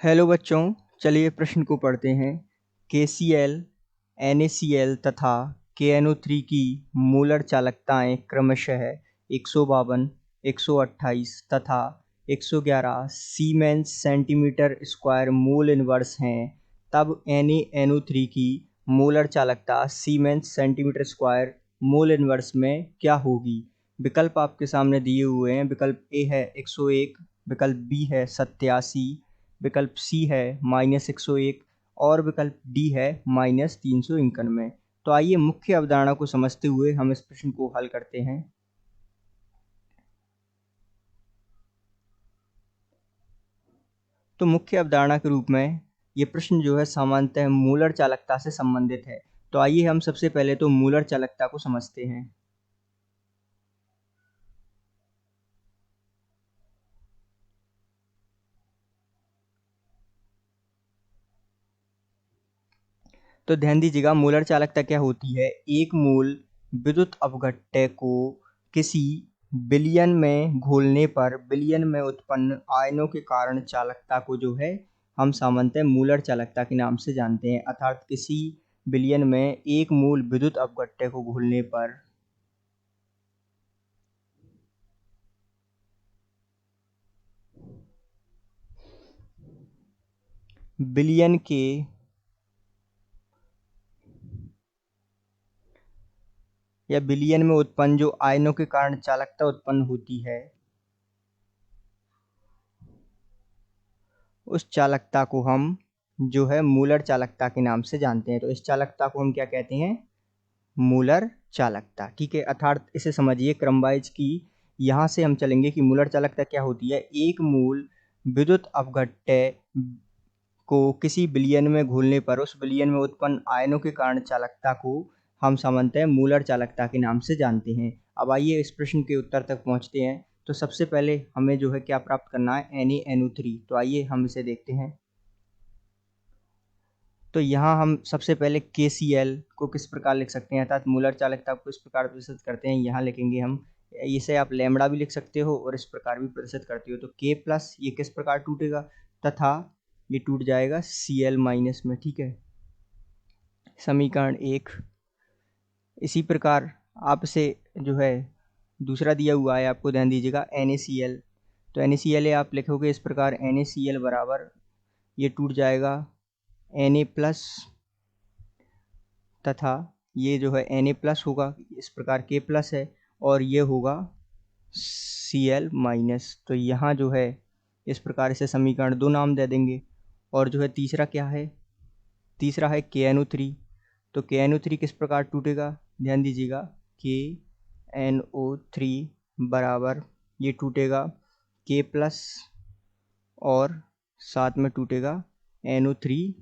Hello बच्चों, चलिए प्रश्न को पढ़ते हैं। KCl, NaCl तथा KNO3 की मोलर चालकताएं क्रमशः 152, 128 तथा 111 siemens centimetre square mole inverse हैं। तब NaNO3 की मोलर चालकता siemens centimetre square mole inverse में क्या होगी? विकल्प आपके सामने दिए हुए हैं। विकल्प ए है 101, विकल्प बी है 87, विकल्प सी है -101 और विकल्प डी है -391। तो आइए मुख्य अवधारणा को समझते हुए हम इस प्रश्न को हल करते हैं। तो मुख्य अवधारणा के रूप में ये प्रश्न जो है सामान्यतः मोलर चालकता से संबंधित है। तो आइए हम सबसे पहले तो मोलर चालकता को समझते हैं। तो ध्यान दीजिएगा, मोलर चालकता क्या होती है। एक मोल विद्युत अपघट्य को किसी विलयन में घोलने पर विलयन में उत्पन्न आयनों के कारण चालकता को जो है हम सामान्यतः मोलर चालकता के नाम से जानते हैं। अर्थात किसी विलयन में एक मोल विद्युत अपघट्य को घोलने पर विलयन के या विलयन में उत्पन्न जो आयनों के कारण चालकता उत्पन्न होती है, उस चालकता को हम जो है मोलर चालकता के नाम से जानते हैं। तो इस चालकता को हम क्या कहते हैं? मोलर चालकता। ठीक है, अर्थात इसे समझिए क्रमवाइज की यहाँ से हम चलेंगे कि मोलर चालकता क्या होती है। एक मोल विद्युत अपघट्य को किसी विलयन में घोलने पर उस विलयन में उत्पन्न आयनों के कारण चालकता को हम सामान्यतः मोलर चालकता के नाम से जानते हैं। अब आइए इस प्रश्न के उत्तर तक पहुंचते हैं। तो सबसे पहले हमें जो है क्या प्राप्त करना है? NaNO3। तो आइए हम इसे देखते हैं। तो यहाँ हम सबसे पहले KCl को किस प्रकार लिख सकते हैं, अर्थात मोलर चालकता को किस प्रकार प्रदर्शित करते हैं, यहाँ लिखेंगे हम। इसे आप लैम्बडा भी लिख सकते हो और इस प्रकार भी प्रदर्शित करते हो। तो K+ ये किस प्रकार टूटेगा तथा ये टूट जाएगा Cl- में। ठीक है, समीकरण 1। इसी प्रकार आप इसे जो है दूसरा दिया हुआ है, आपको ध्यान दीजिएगा NaCl। तो NaCl आप लिखोगे इस प्रकार, NaCl बराबर ये टूट जाएगा Na+ तथा ये जो है Na+ होगा, इस प्रकार K+ है और ये होगा Cl-। तो यहाँ जो है इस प्रकार इसे समीकरण 2 नाम दे देंगे। और जो है तीसरा क्या है? तीसरा है KNO3। तो KNO3 किस प्रकार टूटेगा? ध्यान दीजिएगा, KNO3 बराबर ये टूटेगा K+ और साथ में टूटेगा NO3-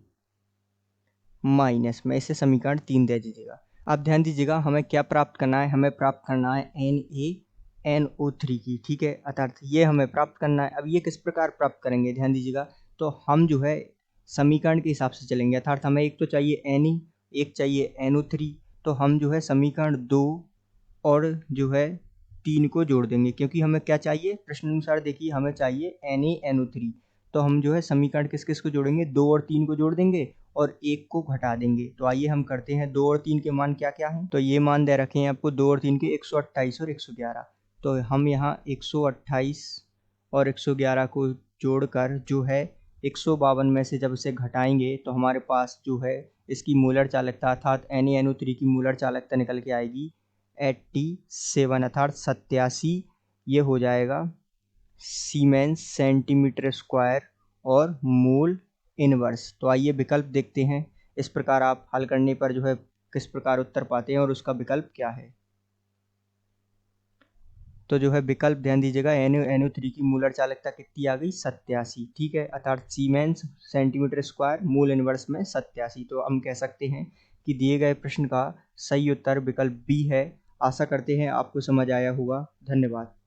में। इसे समीकरण 3 दे दीजिएगा। अब ध्यान दीजिएगा, हमें क्या प्राप्त करना है? हमें प्राप्त करना है NaNO3 की। ठीक है, अर्थात ये हमें प्राप्त करना है। अब ये किस प्रकार प्राप्त करेंगे? ध्यान दीजिएगा, तो हम जो है समीकरण के हिसाब से चलेंगे। अर्थात हमें एक तो चाहिए Na, एक चाहिए NO3। तो हम जो है समीकरण 2 और जो है 3 को जोड़ देंगे, क्योंकि हमें क्या चाहिए? प्रश्न अनुसार देखिए, हमें चाहिए NaNO3। तो हम जो है समीकरण किस किस को जोड़ेंगे? 2 और 3 को जोड़ देंगे और 1 को घटा देंगे। तो आइए हम करते हैं। 2 और 3 के मान क्या क्या हैं? तो ये मान दे रखे हैं आपको 2 और 3 के 128 और 111। तो हम यहाँ 128 और 111 को जोड़कर जो है 152 में से जब इसे घटाएंगे तो हमारे पास जो है इसकी मोलर चालकता अर्थात NaNO3 की मोलर चालकता निकल के आएगी 87 अर्थात 87। ये हो जाएगा सीमेंस सेंटीमीटर स्क्वायर और मोल इनवर्स। तो आइए विकल्प देखते हैं। इस प्रकार आप हल करने पर जो है किस प्रकार उत्तर पाते हैं और उसका विकल्प क्या है। तो जो है विकल्प ध्यान दीजिएगा, NaNO3 की मोलर चालकता कितनी आ गई? 87। ठीक है, अर्थात siemens centimetre square mole inverse में 87। तो हम कह सकते हैं कि दिए गए प्रश्न का सही उत्तर विकल्प बी है। आशा करते हैं आपको समझ आया होगा। धन्यवाद।